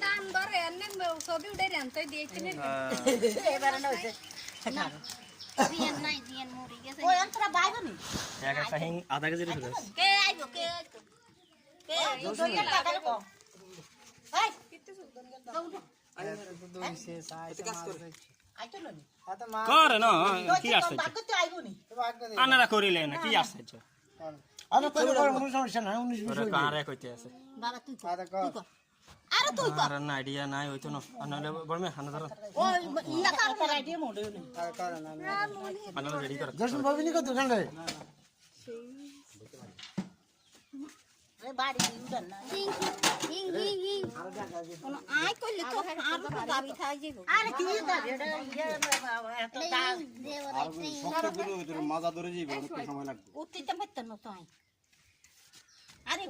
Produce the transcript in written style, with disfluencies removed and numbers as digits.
দাম ধরে এনে ছবি উঠে রান্তাই দিয়েছি না এবারে না হইছে দিয়েন নাই দিয়েন মরি গেছে ওই অন্তরা বাইবনি এক একটা হিং আধা কেজি রে ফেলেছ কে আইবো কে দইয়া লাগাল কো এই কিত্তে সুন্দর দাও আরে দুই সে সাই আইতো লনি করে না কি আসছে বাগত আইবনি আনারা করিলে না কি আসছে আরে করে কোনো সমস্যা নাই 19 ওরা কারে কইতে আছে বাবা তুই কর আরে তুই কর আর না আইডিয়া নাই হইতো না আনালে বলমে হানা ধর ওই ইয়া কার আইডিয়া মোড়ে নি আর করে না আনালে রেডি কর জসন ভাবিনি কত দোকান রে রে বাড়ি উড়ন না হিং কোন আই কইলে তো আর তো দাবি থাই যাইব আরে কি দাবি এটা এত দাম আর শক্ত করে মাজা ধরে যাইবে অনেক সময় লাগবে উঠতে পারতেন না তো আরে